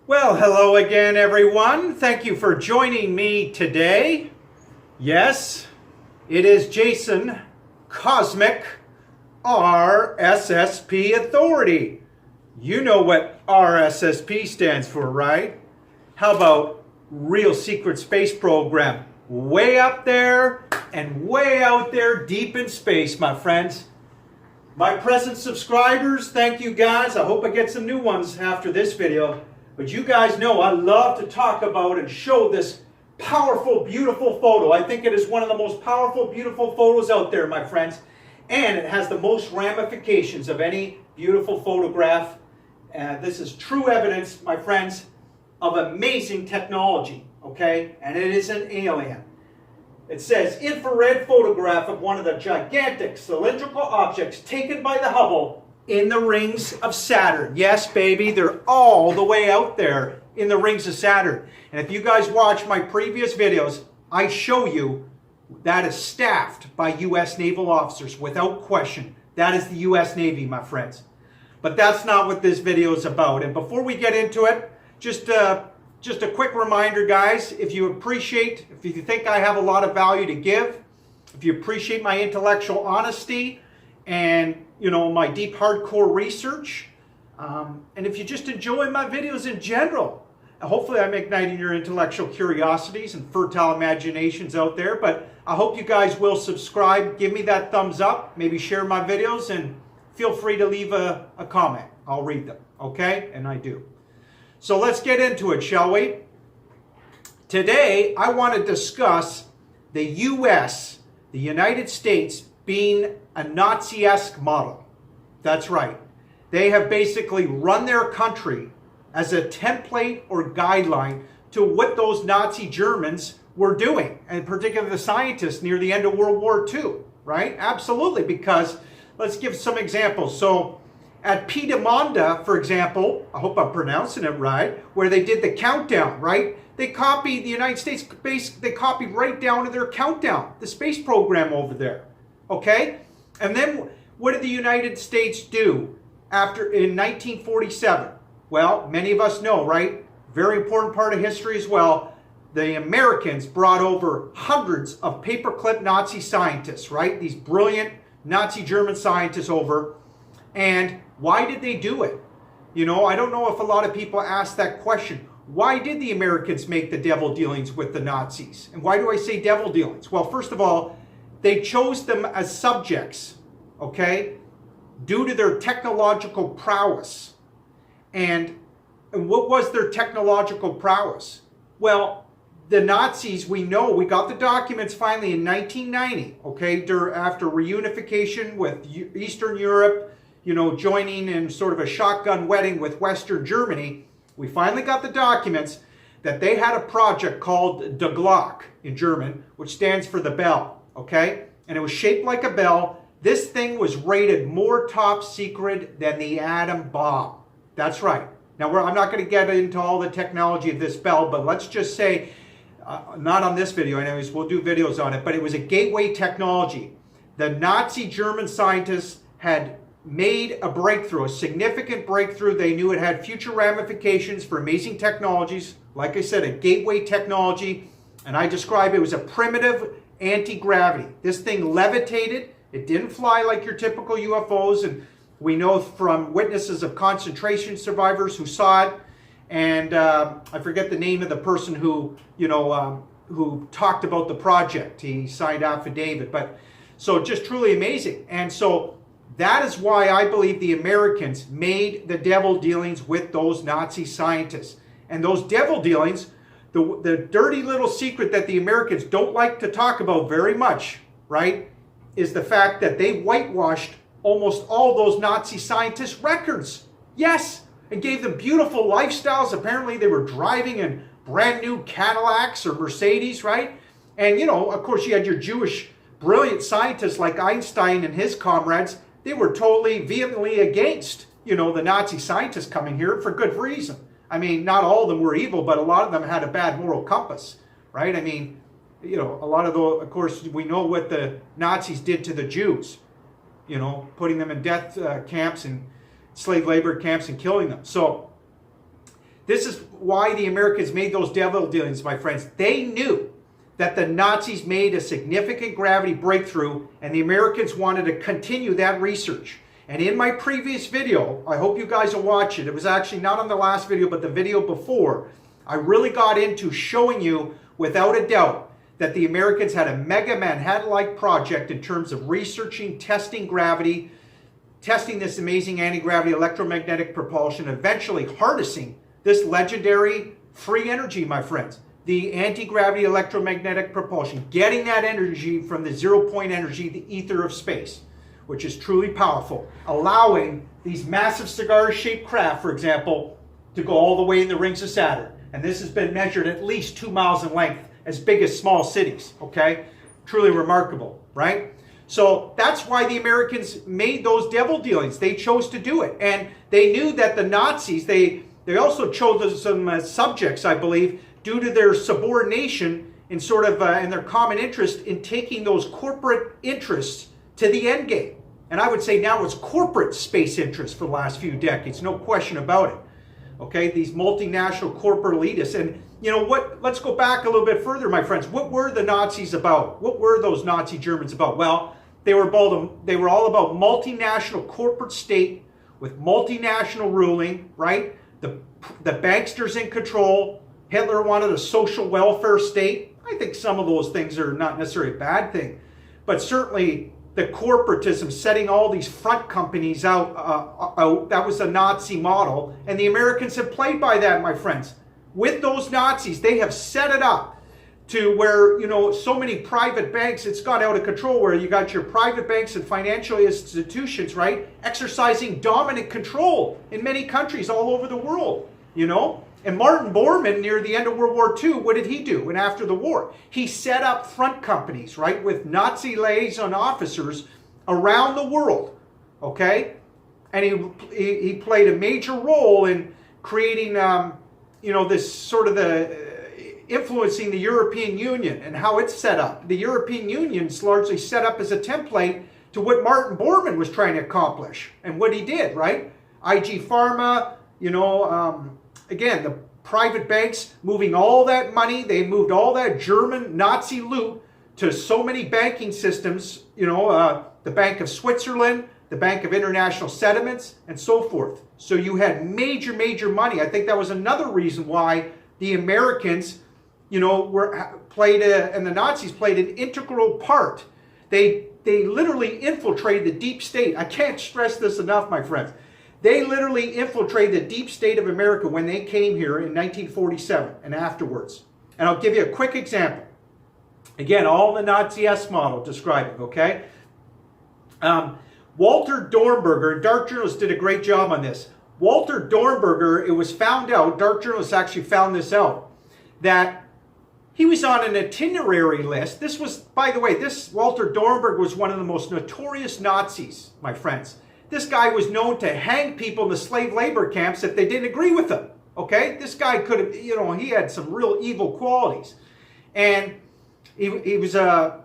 Well, hello again, everyone. Thank you for joining me today. Yes, it is Jason, Cosmic RSSP Authority. You know what RSSP stands for, right? How about Real Secret Space Program? Way up there and way out there deep in space, my friends. My present subscribers, thank you guys. I hope I get some new ones after this video. But you guys know I love to talk about and show this powerful, beautiful photo. I think it is one of the most powerful, beautiful photos out there, my friends. And it has the most ramifications of any beautiful photograph. This is true evidence, my friends, of amazing technology, okay? And it is an alien. It says, infrared photograph of one of the gigantic cylindrical objects taken by the Hubble in the rings of Saturn. Yes, baby, they're all the way out there in the rings of Saturn. And if you guys watch my previous videos, I show you that is staffed by U.S. naval officers without question. That is the U.S. Navy, my friends. But that's not what this video is about. And before we get into it, just a quick reminder, guys, if you think I have a lot of value to give, if you appreciate my intellectual honesty, and my deep hardcore research, and if you just enjoy my videos in general, hopefully I'm igniting your intellectual curiosities and fertile imaginations out there. But I hope you guys will subscribe, give me that thumbs up, maybe share my videos, and feel free to leave a comment. I'll read them, okay? And I do. So let's get into it, shall we? Today I want to discuss the U.S., the United States, being a Nazi-esque model. That's right. They have basically run their country as a template or guideline to what those Nazi Germans were doing, and particularly the scientists near the end of World War II, right? Absolutely, because let's give some examples. So at Pudemanda, for example, I hope I'm pronouncing it right, where they did the countdown, right? They copied the United States, they copied right down to their countdown, the space program over there. Okay? And then what did the United States do in 1947? Well, many of us know, right? Very important part of history as well. The Americans brought over hundreds of paperclip Nazi scientists, right? These brilliant Nazi German scientists over. And why did they do it? I don't know if a lot of people ask that question. Why did the Americans make the devil dealings with the Nazis? And why do I say devil dealings? Well, first of all, they chose them as subjects, okay, due to their technological prowess. And what was their technological prowess? Well, the Nazis, we know, we got the documents finally in 1990, okay, after reunification with Eastern Europe, joining in sort of a shotgun wedding with Western Germany. We finally got the documents that they had a project called the Glock in German, which stands for the bell. Okay, and it was shaped like a bell. This thing was rated more top secret than the atom bomb. That's right. Now, I'm not going to get into all the technology of this bell, but let's just say, not on this video anyways, we'll do videos on it, but it was a gateway technology. The Nazi German scientists had made a breakthrough, a significant breakthrough. They knew it had future ramifications for amazing technologies. Like I said, a gateway technology, and I describe it as a primitive anti-gravity. This thing levitated. It didn't fly like your typical UFOs, and we know from witnesses of concentration survivors who saw it. And I forget the name of the person who talked about the project. He signed affidavit, but so just truly amazing. And so that is why I believe the Americans made the devil dealings with those Nazi scientists. And those devil dealings, the dirty little secret that the Americans don't like to talk about very much, right, is the fact that they whitewashed almost all those Nazi scientists' records. Yes, and gave them beautiful lifestyles. Apparently they were driving in brand new Cadillacs or Mercedes, right? And, of course you had your Jewish brilliant scientists like Einstein and his comrades. they were totally vehemently against, the Nazi scientists coming here for good reason. I mean, not all of them were evil, but a lot of them had a bad moral compass, right? I mean, a lot of of course, we know what the Nazis did to the Jews, putting them in death camps and slave labor camps and killing them. So this is why the Americans made those devil dealings, my friends. They knew that the Nazis made a significant gravity breakthrough, and the Americans wanted to continue that research. And in my previous video, I hope you guys will watch it. It was actually not on the last video, but the video before. I really got into showing you, without a doubt, that the Americans had a mega Manhattan-like project in terms of researching, testing gravity, testing this amazing anti-gravity electromagnetic propulsion, eventually harnessing this legendary free energy, my friends. The anti-gravity electromagnetic propulsion, getting that energy from the zero-point energy, the ether of space, which is truly powerful, allowing these massive cigar-shaped craft, for example, to go all the way in the rings of Saturn. And this has been measured at least 2 miles in length, as big as small cities, okay? Truly remarkable, right? So that's why the Americans made those devil dealings. They chose to do it. And they knew that the Nazis, they also chose some subjects, I believe, due to their subordination in sort of in their common interest in taking those corporate interests to the end game. And I would say now it's corporate space interests for the last few decades, no question about it. Okay, these multinational corporate elitists. And you know what, let's go back a little bit further, my friends. What were the Nazis about? What were those Nazi Germans about? Well, they were all about multinational corporate state with multinational ruling, right? The banksters in control. Hitler wanted a social welfare state. I think some of those things are not necessarily a bad thing, but certainly the corporatism, setting all these front companies out, that was a Nazi model, and the Americans have played by that, my friends. With those Nazis, they have set it up to where, so many private banks, it's got out of control, where you got your private banks and financial institutions, right, exercising dominant control in many countries all over the world, And Martin Bormann, near the end of World War II, what did he do? And after the war, he set up front companies, right, with Nazi liaison officers around the world, okay? And he played a major role in creating, this sort of influencing the European Union and how it's set up. The European Union is largely set up as a template to what Martin Bormann was trying to accomplish and what he did, right? IG Pharma, again, the private banks moving all that money, they moved all that German Nazi loot to so many banking systems, the Bank of Switzerland, the Bank of International Settlements, and so forth. So you had major, major money. I think that was another reason why the Americans, and the Nazis played an integral part. They literally infiltrated the deep state. I can't stress this enough, my friends. They literally infiltrated the deep state of America when they came here in 1947 and afterwards. And I'll give you a quick example. Again, all the Naziesk model describing, okay? Walter Dornberger, Dark Journalists did a great job on this. Walter Dornberger, it was found out, Dark Journalists actually found this out, that he was on an itinerary list. This was, by the way, Walter Dornberger was one of the most notorious Nazis, my friends. This guy was known to hang people in the slave labor camps if they didn't agree with him. Okay? This guy could have, he had some real evil qualities. And he was a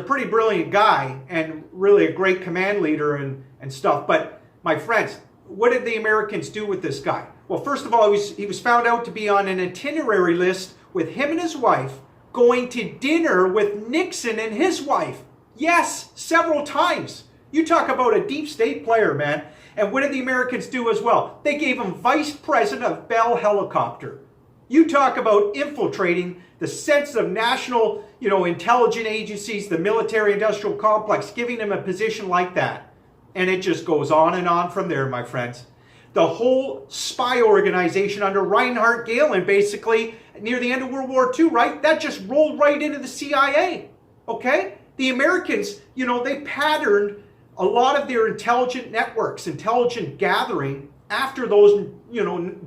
pretty brilliant guy and really a great command leader and stuff. But my friends, what did the Americans do with this guy? Well, first of all, he was found out to be on an itinerary list with him and his wife going to dinner with Nixon and his wife. Yes, several times. You talk about a deep state player, man. And what did the Americans do as well? They gave him vice president of Bell Helicopter. You talk about infiltrating the sensitive national, intelligence agencies, the military-industrial complex, giving him a position like that. And it just goes on and on from there, my friends. The whole spy organization under Reinhard Gehlen, basically, near the end of World War II, right? That just rolled right into the CIA, okay? The Americans, they patterned a lot of their intelligent networks, intelligent gathering after those,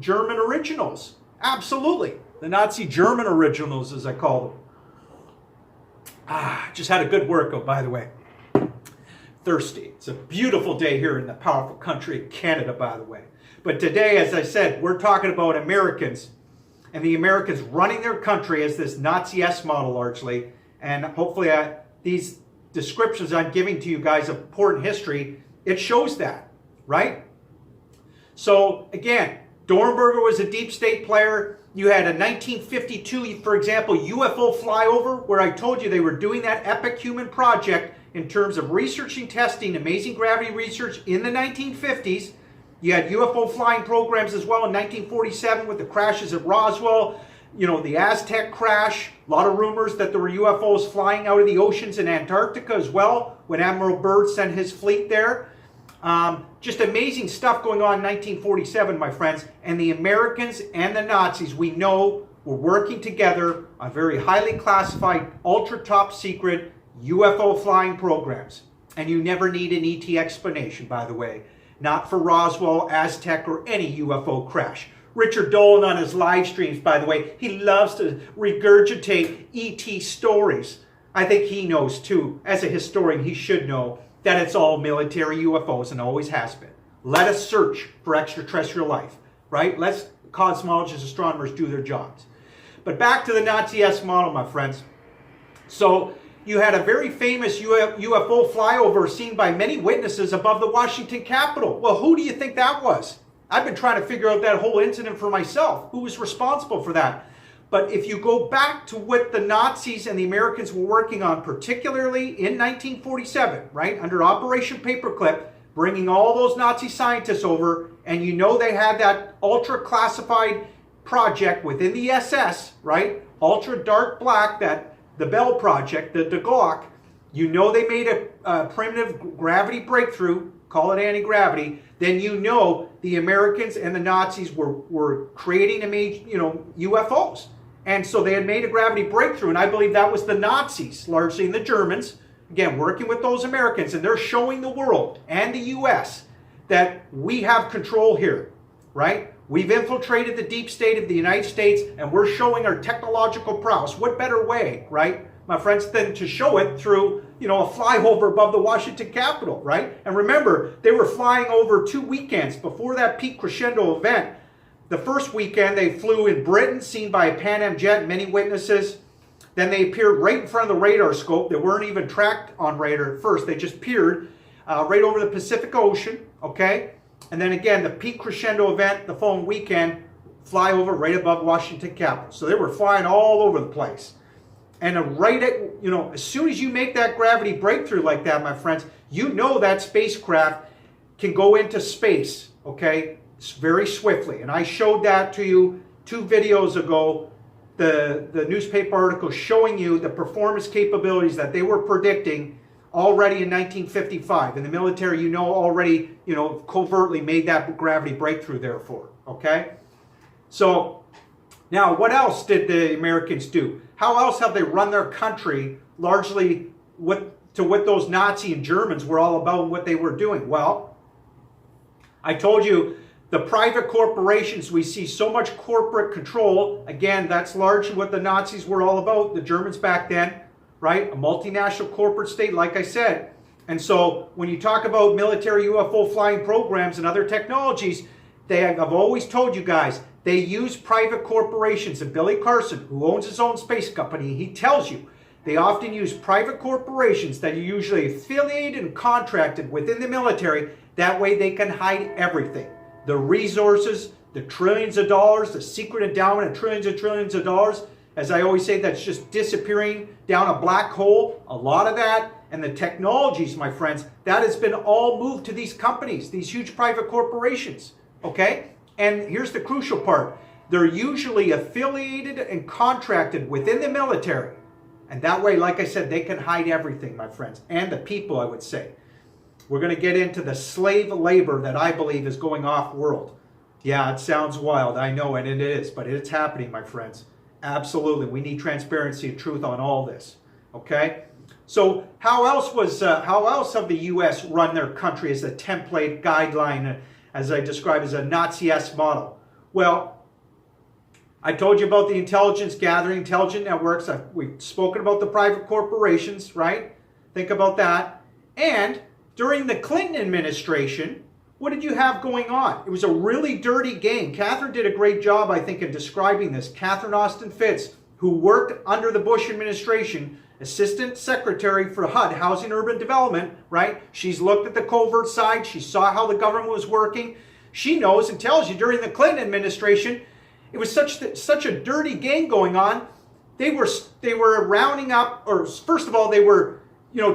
German originals. Absolutely. The Nazi German originals, as I call them. Just had a good workout, by the way. thirsty. It's a beautiful day here in the powerful country of Canada, by the way. But today, as I said, we're talking about Americans and the Americans running their country as this Naziesk model largely. And hopefully these descriptions I'm giving to you guys of important history, it shows that, right? So again, Dornberger was a deep state player. You had a 1952, for example, UFO flyover, where I told you they were doing that epic human project in terms of researching, testing, amazing gravity research in the 1950s. You had UFO flying programs as well in 1947 with the crashes at Roswell, you know, the Aztec crash. A lot of rumors that there were UFOs flying out of the oceans in Antarctica as well when Admiral Byrd sent his fleet there. Just amazing stuff going on in 1947, my friends. And the Americans and the Nazis, we know, were working together on very highly classified, ultra top secret UFO flying programs. And you never need an ET explanation, by the way. Not for Roswell, Aztec, or any UFO crash. Richard Dolan on his live streams, by the way, he loves to regurgitate ET stories. I think he knows too, as a historian, he should know that it's all military UFOs and always has been. Let us search for extraterrestrial life, right? Let's cosmologists, astronomers do their jobs. But back to the Naziesk model, my friends. So you had a very famous UFO flyover seen by many witnesses above the Washington Capitol. Well, who do you think that was? I've been trying to figure out that whole incident for myself. Who was responsible for that? But if you go back to what the Nazis and the Americans were working on, particularly in 1947, right, under Operation Paperclip, bringing all those Nazi scientists over, and you know they had that ultra-classified project within the SS, right, ultra dark black, that the Bell Project, the Glock, you know they made a primitive gravity breakthrough, call it anti-gravity, then you know the Americans and the Nazis were creating UFOs. And so they had made a gravity breakthrough, and I believe that was the Nazis, largely, and the Germans, again, working with those Americans, and they're showing the world and the U.S. that we have control here, right? We've infiltrated the deep state of the United States, and we're showing our technological prowess. What better way, right, my friends, than to show it through, a flyover above the Washington Capitol, right? And remember, they were flying over 2 weekends before that peak crescendo event. The first weekend, they flew in Britain, seen by a Pan Am jet, many witnesses. Then they appeared right in front of the radar scope. They weren't even tracked on radar at first. They just appeared right over the Pacific Ocean, okay? And then again, the peak crescendo event the following weekend, fly over right above Washington Capitol. So they were flying all over the place. And right at, as soon as you make that gravity breakthrough like that, my friends, you know that spacecraft can go into space, okay? Very swiftly. And I showed that to you 2 videos ago, the newspaper article showing you the performance capabilities that they were predicting already in 1955. And the military, already, covertly made that gravity breakthrough therefore, okay? So now what else did the Americans do? How else have they run their country largely to what those Nazi and Germans were all about and what they were doing? Well, I told you, the private corporations, we see so much corporate control. Again, that's largely what the Nazis were all about, the Germans back then, right? A multinational corporate state, like I said. And so when you talk about military UFO flying programs and other technologies, I've always told you guys, they use private corporations. And Billy Carson, who owns his own space company, he tells you, they often use private corporations that are usually affiliated and contracted within the military. That way they can hide everything. The resources, the trillions of dollars, the secret endowment of trillions and trillions of dollars. As I always say, that's just disappearing down a black hole. A lot of that, and the technologies, my friends, that has been all moved to these companies, these huge private corporations, okay? And here's the crucial part. They're usually affiliated and contracted within the military. And that way, like I said, they can hide everything, my friends, and the people, I would say. We're going to get into the slave labor that I believe is going off-world. Yeah, it sounds wild, I know, and it is, but it's happening, my friends. Absolutely, we need transparency and truth on all this, okay? So how else have the U.S. run their country as a template guideline, as I described as a Naziesk model? Well, I told you about the intelligence gathering, intelligent networks. We've spoken about the private corporations, right? Think about that. And during the Clinton administration, what did you have going on? It was a really dirty game. Catherine did a great job, I think, in describing this. Catherine Austin Fitts, who worked under the Bush administration, Assistant Secretary for HUD, Housing and Urban Development, right? She's looked at the covert side. She saw how the government was working. She knows and tells you during the Clinton administration, it was such a dirty game going on. They were rounding up, or first of all, they were,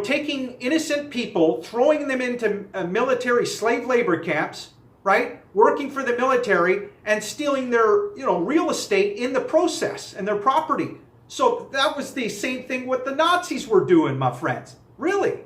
taking innocent people, throwing them into military slave labor camps, right? Working for the military and stealing their, real estate in the process and their property. So that was the same thing what the Nazis were doing, my friends. Really.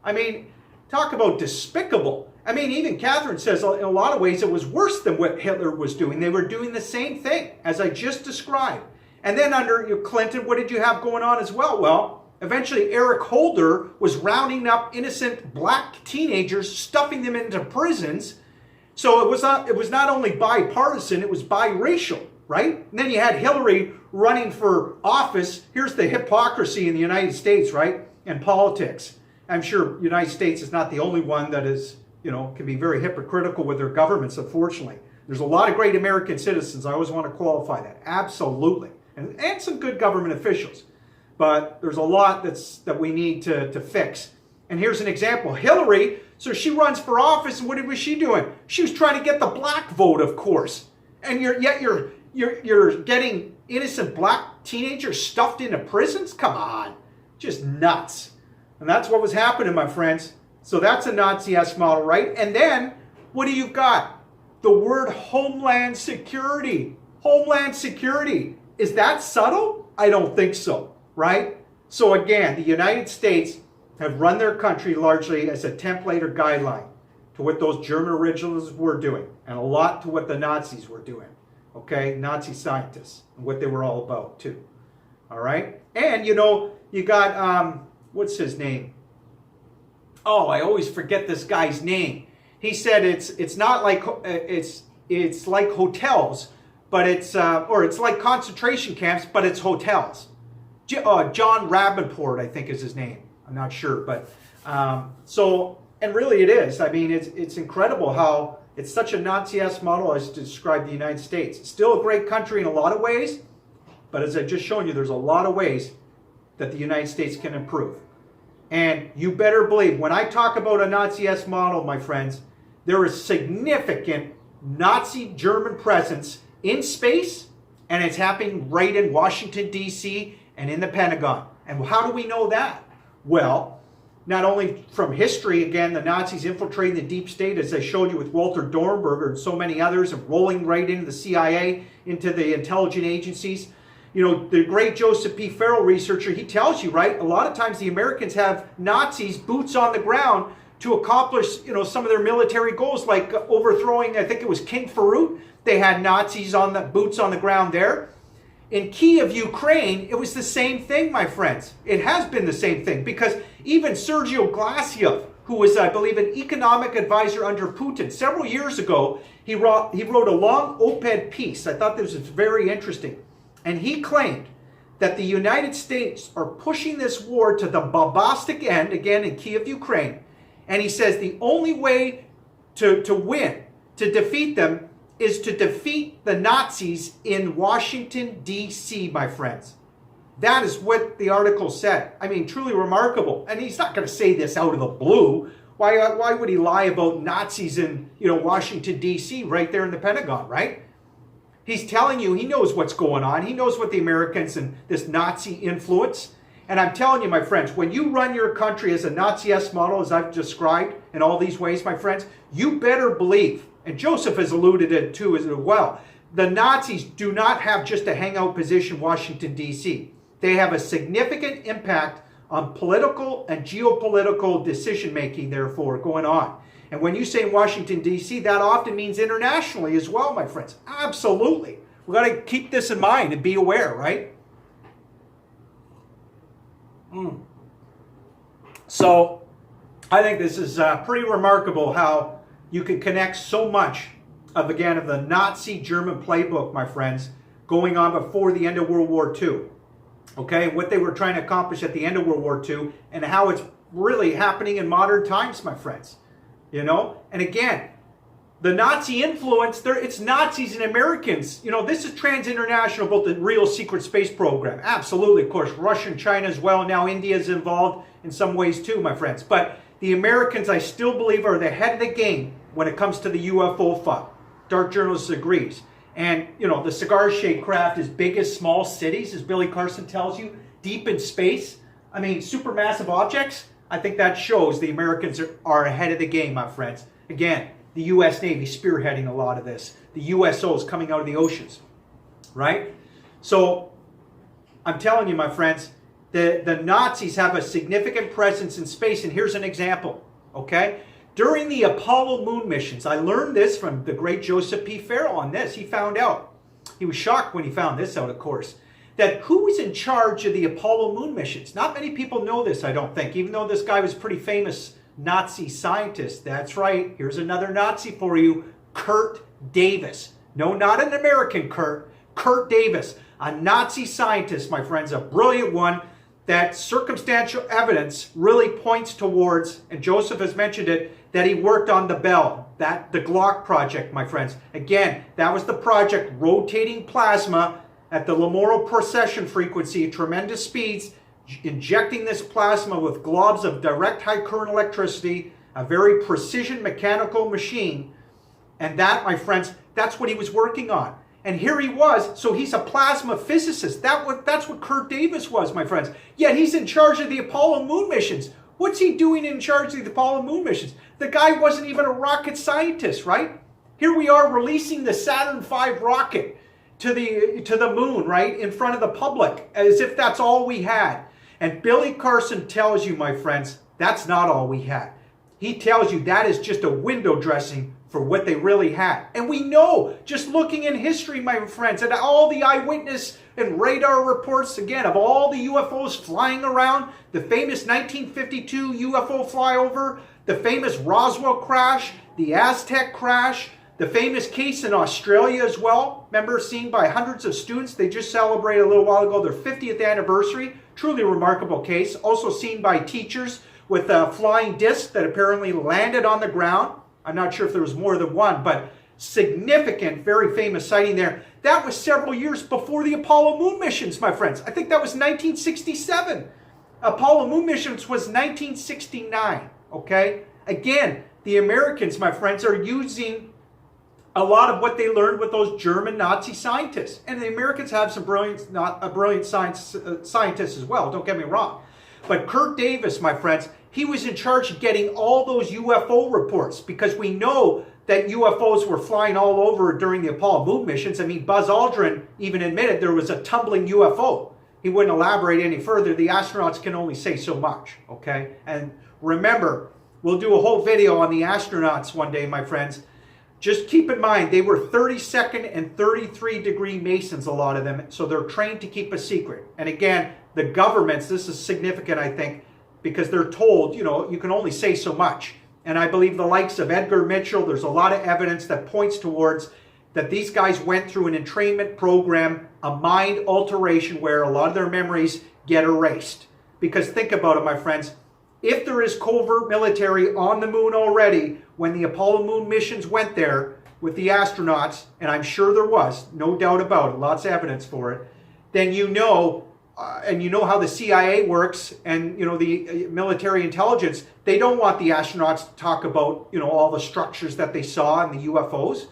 I mean, talk about despicable. I mean, even Catherine says in a lot of ways it was worse than what Hitler was doing. They were doing the same thing as I just described. And then under Clinton, what did you have going on as well? Well, eventually Eric Holder was rounding up innocent black teenagers, stuffing them into prisons. So it was not only bipartisan, it was biracial, right? And then you had Hillary running for office. Here's the hypocrisy in the United States, right? And politics. I'm sure the United States is not the only one that is, can be very hypocritical with their governments, unfortunately. There's a lot of great American citizens. I always want to qualify that. Absolutely. And some good government officials. But there's a lot that we need to fix. And here's an example. Hillary, so she runs for office, and what was she doing? She was trying to get the black vote, of course. And yet you're getting innocent black teenagers stuffed into prisons? Come on. Just nuts. And that's what was happening, my friends. So that's a Nazi-esque model, right? And then, what do you got? The word Homeland Security. Homeland Security. Is that subtle? I don't think so, right? So again, the United States have run their country largely as a template or guideline to what those German originalists were doing, and a lot to what the Nazis were doing. Okay, Nazi scientists, and what they were all about too. All right, and you got what's his name? Oh, I always forget this guy's name. He said it's not like it's like hotels, but it's like concentration camps, but it's hotels. John Rappaport, I think is his name. I'm not sure, but and really it is. I mean, it's incredible how it's such a Nazi-esque model as to describe the United States. It's still a great country in a lot of ways, but as I've just shown you, there's a lot of ways that the United States can improve. And you better believe, when I talk about a Nazi-esque model, my friends, there is significant Nazi German presence in space, and it's happening right in Washington, D.C. and in the Pentagon. And how do we know that? Well, not only from history, again, the Nazis infiltrating the deep state, as I showed you with Walter Dornberger and so many others, and rolling right into the CIA, into the intelligence agencies. The great Joseph P. Farrell researcher, he tells you, right, a lot of times the Americans have Nazis boots on the ground to accomplish, some of their military goals, like overthrowing, I think it was King Farouk. They had Nazis on the boots on the ground there. In Kiev, Ukraine, it was the same thing, my friends. It has been the same thing, because even Sergio Glasiev, who was, I believe, an economic advisor under Putin, several years ago, he wrote a long op-ed piece. I thought this was very interesting. And he claimed that the United States are pushing this war to the bombastic end, again in Kiev, Ukraine. And he says the only way to win, to defeat them, is to defeat the Nazis in Washington, D.C., my friends. That is what the article said. I mean, truly remarkable. And he's not going to say this out of the blue. Why would he lie about Nazis in, Washington, D.C., right there in the Pentagon, right? He's telling you he knows what's going on. He knows what the Americans and this Nazi influence. And I'm telling you, my friends, when you run your country as a Nazi-esque model, as I've described in all these ways, my friends, you better believe, and Joseph has alluded it to as well, the Nazis do not have just a hangout position in Washington, D.C. They have a significant impact on political and geopolitical decision-making, therefore, going on. And when you say Washington, D.C., that often means internationally as well, my friends. Absolutely. We've got to keep this in mind and be aware, right? So I think this is pretty remarkable how you can connect so much of the Nazi German playbook, my friends, going on before the end of World War II. Okay, what they were trying to accomplish at the end of World War II and how it's really happening in modern times, my friends. You know, and again, the Nazi influence, it's Nazis and Americans. You know, this is trans-international about the real secret space program. Absolutely, of course, Russia and China as well. Now India is involved in some ways too, my friends. But the Americans, I still believe, are the head of the game when it comes to the UFO fund. Dark Journalist agrees. And, you know, the cigar-shaped craft is big as small cities, as Billy Carson tells you, deep in space. I mean, supermassive objects. I think that shows the Americans are ahead of the game, my friends. Again, the U.S. Navy spearheading a lot of this. The USOs coming out of the oceans, right? So, I'm telling you, my friends, the Nazis have a significant presence in space, and here's an example, okay? During the Apollo moon missions, I learned this from the great Joseph P. Farrell on this. He found out, he was shocked when he found this out, of course, that who was in charge of the Apollo moon missions? Not many people know this, I don't think, even though this guy was a pretty famous Nazi scientist. That's right, here's another Nazi for you, Kurt Davis. No, not an American Kurt, Kurt Davis, a Nazi scientist, my friends, a brilliant one that circumstantial evidence really points towards, and Joseph has mentioned it, that he worked on the Bell, the Glock project, my friends. Again, that was the project, rotating plasma at the Lamorro precession frequency at tremendous speeds, injecting this plasma with globs of direct high current electricity, a very precision mechanical machine. And that, my friends, that's what he was working on. And here he was, so he's a plasma physicist. That's what Kurt Davis was, my friends. Yet he's in charge of the Apollo moon missions. What's he doing in charge of the Apollo moon missions? The guy wasn't even a rocket scientist, right? Here we are releasing the Saturn V rocket to the moon, right, in front of the public, as if that's all we had. And Billy Carson tells you, my friends, that's not all we had. He tells you that is just a window dressing for what they really had. And we know, just looking in history, my friends, and all the eyewitness and radar reports, again, of all the UFOs flying around, the famous 1952 UFO flyover, the famous Roswell crash, the Aztec crash, the famous case in Australia as well. Remember, seen by hundreds of students. They just celebrated a little while ago their 50th anniversary. Truly remarkable case. Also seen by teachers with a flying disc that apparently landed on the ground. I'm not sure if there was more than one, but significant, very famous sighting there. That was several years before the Apollo moon missions, my friends. I think that was 1967. Apollo moon missions was 1969, okay? Again, the Americans, my friends, are using a lot of what they learned with those German Nazi scientists. And the Americans have some brilliant scientists as well, don't get me wrong. But Kurt Davis, my friends, he was in charge of getting all those UFO reports, because we know that UFOs were flying all over during the Apollo moon missions. I mean, Buzz Aldrin even admitted there was a tumbling UFO. He wouldn't elaborate any further. The astronauts can only say so much, okay? And remember, we'll do a whole video on the astronauts one day, my friends. Just keep in mind, they were 32nd and 33 degree Masons, a lot of them, so they're trained to keep a secret. And again, the governments, this is significant, I think, because they're told, you know, you can only say so much. And I believe the likes of Edgar Mitchell, there's a lot of evidence that points towards that these guys went through an entrainment program, a mind alteration where a lot of their memories get erased. Because think about it, my friends, if there is covert military on the moon already, when the Apollo moon missions went there with the astronauts, and I'm sure there was, no doubt about it, lots of evidence for it, then you know, and you know how the CIA works and, you know, the military intelligence, they don't want the astronauts to talk about, you know, all the structures that they saw in the UFOs.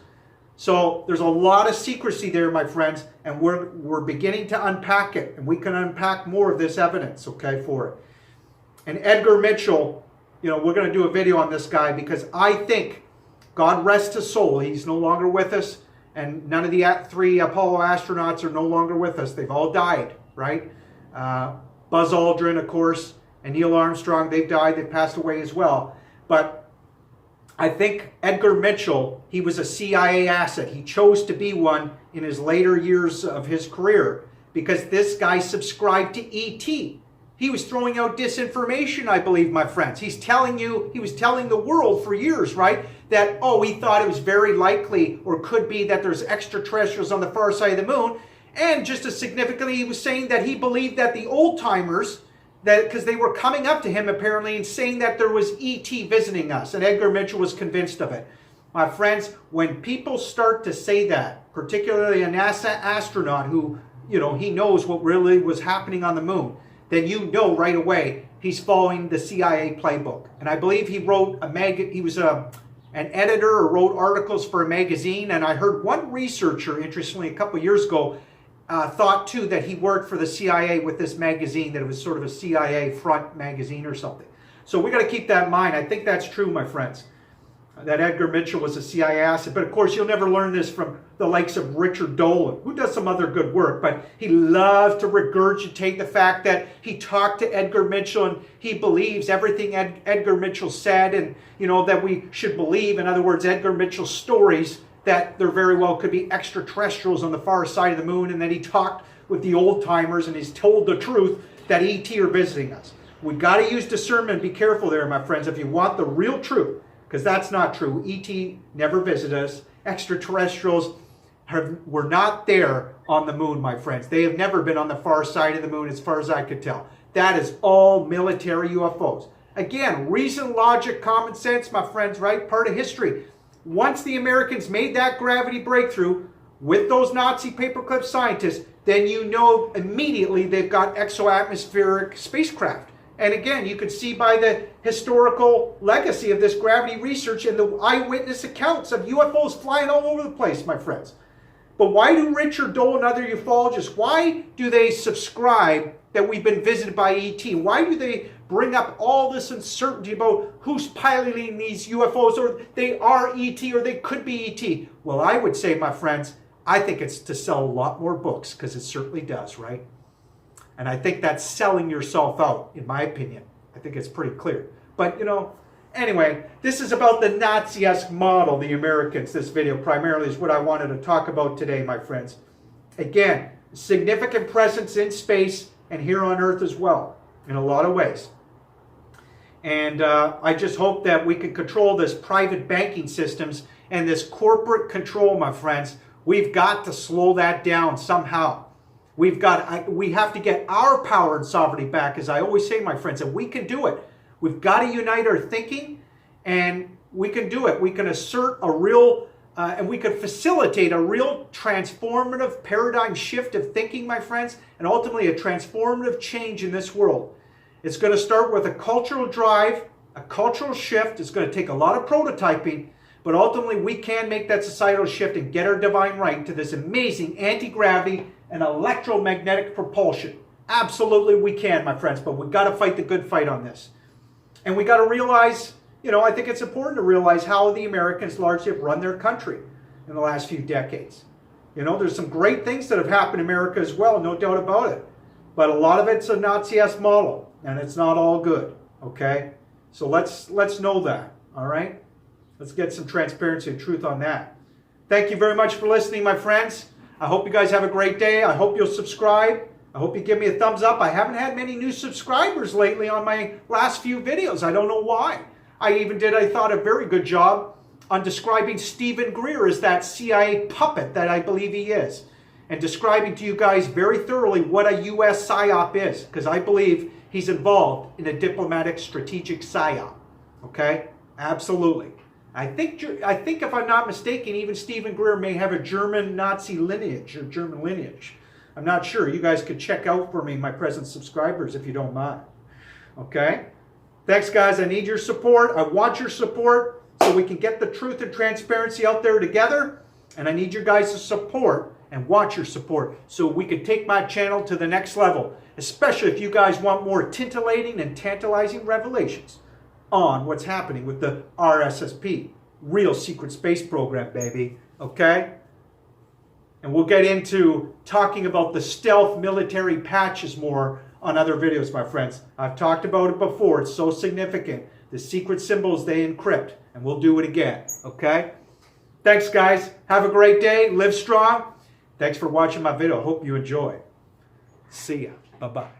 So there's a lot of secrecy there, my friends, and we're beginning to unpack it, and we can unpack more of this evidence, okay, for it. And Edgar Mitchell, you know, we're going to do a video on this guy because I think, God rest his soul, he's no longer with us, and none of the 3 Apollo astronauts are no longer with us. They've all died, right? Buzz Aldrin, of course, and Neil Armstrong, they've died, they've passed away as well. But I think Edgar Mitchell, he was a CIA asset. He chose to be one in his later years of his career because this guy subscribed to ET. He was throwing out disinformation, I believe, my friends. He was telling the world for years, right, that, oh, he thought it was very likely or could be that there's extraterrestrials on the far side of the moon. And just as significantly, he was saying that he believed that the old-timers because they were coming up to him apparently and saying that there was E.T. visiting us, and Edgar Mitchell was convinced of it. My friends, when people start to say that, particularly a NASA astronaut who, you know, he knows what really was happening on the moon, then you know right away he's following the CIA playbook. And I believe he wrote he was an editor or wrote articles for a magazine, and I heard one researcher, interestingly, a couple of years ago, thought too that he worked for the CIA with this magazine, that it was sort of a CIA front magazine or something. So we got to keep that in mind. I think that's true, my friends, that Edgar Mitchell was a CIA asset. But of course, you'll never learn this from the likes of Richard Dolan, who does some other good work, but he loved to regurgitate the fact that he talked to Edgar Mitchell and he believes everything Edgar Mitchell said, and you know that we should believe, in other words, Edgar Mitchell's stories, that there very well could be extraterrestrials on the far side of the moon, and that he talked with the old timers and he's told the truth that E.T. are visiting us. We got to use discernment. Be careful there, my friends, if you want the real truth, because that's not true. E.T. never visited us. Extraterrestrials were not there on the moon, my friends. They have never been on the far side of the moon as far as I could tell. That is all military UFOs. Again, reason, logic, common sense, my friends, right? Part of history. Once the Americans made that gravity breakthrough with those Nazi paperclip scientists, then you know immediately they've got exoatmospheric spacecraft. And again, you could see by the historical legacy of this gravity research and the eyewitness accounts of UFOs flying all over the place, my friends. But why do Richard Dole and other ufologists, why do they subscribe that we've been visited by E.T.? Why do they bring up all this uncertainty about who's piloting these UFOs, or they are E.T. or they could be E.T.? Well, I would say, my friends, I think it's to sell a lot more books, because it certainly does, right? And I think that's selling yourself out, in my opinion. I think it's pretty clear. But, you know, anyway, this is about the Naziesk model, the Americans. This video primarily is what I wanted to talk about today, my friends. Again, significant presence in space and here on Earth as well, in a lot of ways. And I just hope that we can control this private banking systems and this corporate control, my friends. We've got to slow that down somehow. We have to get our power and sovereignty back, as I always say, my friends, and we can do it. We've got to unite our thinking, and we can do it. We can assert a real, and we can facilitate a real transformative paradigm shift of thinking, my friends, and ultimately a transformative change in this world. It's going to start with a cultural drive, a cultural shift. It's going to take a lot of prototyping, but ultimately we can make that societal shift and get our divine right to this amazing anti-gravity and electromagnetic propulsion. Absolutely we can, my friends, but we've got to fight the good fight on this. And we got to realize, you know, I think it's important to realize how the Americans largely have run their country in the last few decades. You know, there's some great things that have happened in America as well, no doubt about it. But a lot of it's a Nazi-esque model, and it's not all good, okay? So let's know that, all right? Let's get some transparency and truth on that. Thank you very much for listening, my friends. I hope you guys have a great day. I hope you'll subscribe. I hope you give me a thumbs up. I haven't had many new subscribers lately on my last few videos. I don't know why. I even did, I thought, a very good job on describing Stephen Greer as that CIA puppet that I believe he is, and describing to you guys very thoroughly what a U.S. PSYOP is, because I believe he's involved in a diplomatic strategic PSYOP. Okay? Absolutely. I think if I'm not mistaken, even Stephen Greer may have a German Nazi lineage or German lineage. I'm not sure. You guys could check out for me, my present subscribers, if you don't mind. Okay? Thanks, guys. I need your support. I want your support so we can get the truth and transparency out there together. And I need your guys' support and want your support so we can take my channel to the next level, especially if you guys want more titillating and tantalizing revelations on what's happening with the RSSP, Real Secret Space Program, baby. Okay? And we'll get into talking about the stealth military patches more on other videos, my friends. I've talked about it before. It's so significant. The secret symbols they encrypt. And we'll do it again. Okay? Thanks, guys. Have a great day. Live strong. Thanks for watching my video. Hope you enjoy. See ya. Bye-bye.